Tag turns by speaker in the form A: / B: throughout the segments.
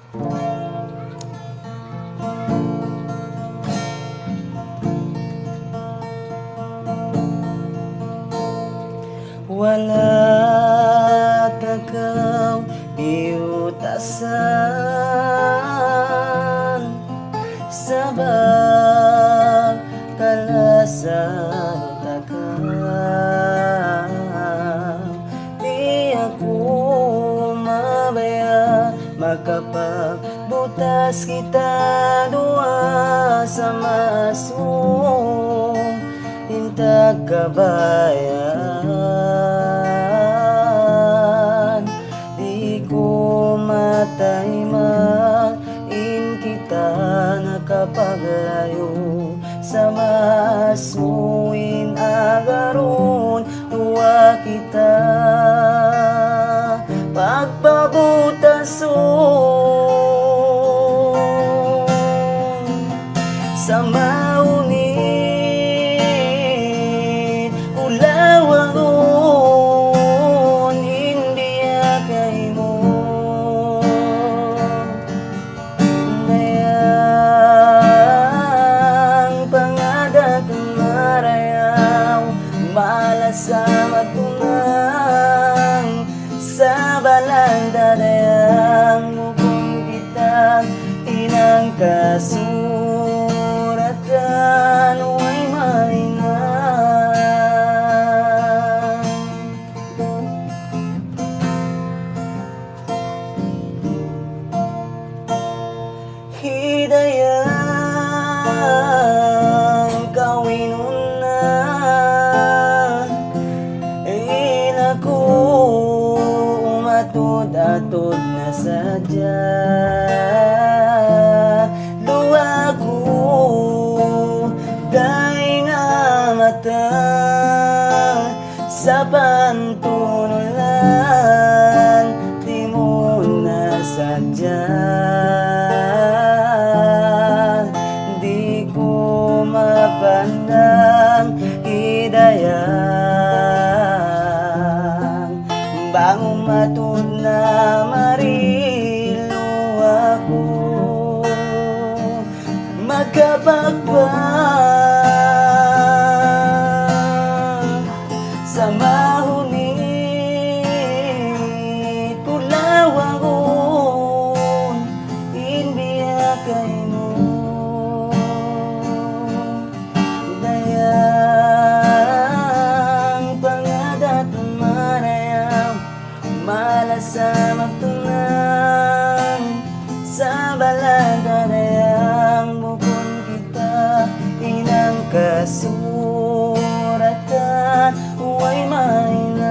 A: Wala kakaw iutasan sa kalasan takaw. Di ako mabaya makapagbutas kita dua sa masong intag kabayan. Di ko mataymain kita nakapaglayo sa masuin agaron tuwa kita pagpabutason sa maunit ulawaron hindi akay mo dayang pangadat marayaw malasa matunang sa balanda dayang mukong kita inang kasuratan way mainan. Hidayang kawinunan inako umatod-atod na sadya luwa ko day nga mata sa pantunulan di mo na sadya di ko mapandang hidayang bangon matod na marilo ako magkapagpag sa mahunit ulawaron inbiya kay mo dayang pangadat marayaw malasa magtunang sa balada dayang bukon kita inang kasuratan way mainan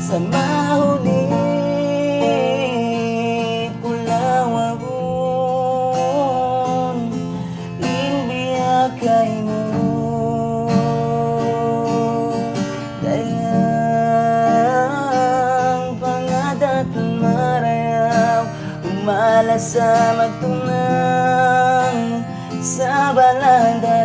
A: sa mahunit ulawaron inbiya kay mo dayang pangadat marayaw malasa magtunang sa balanda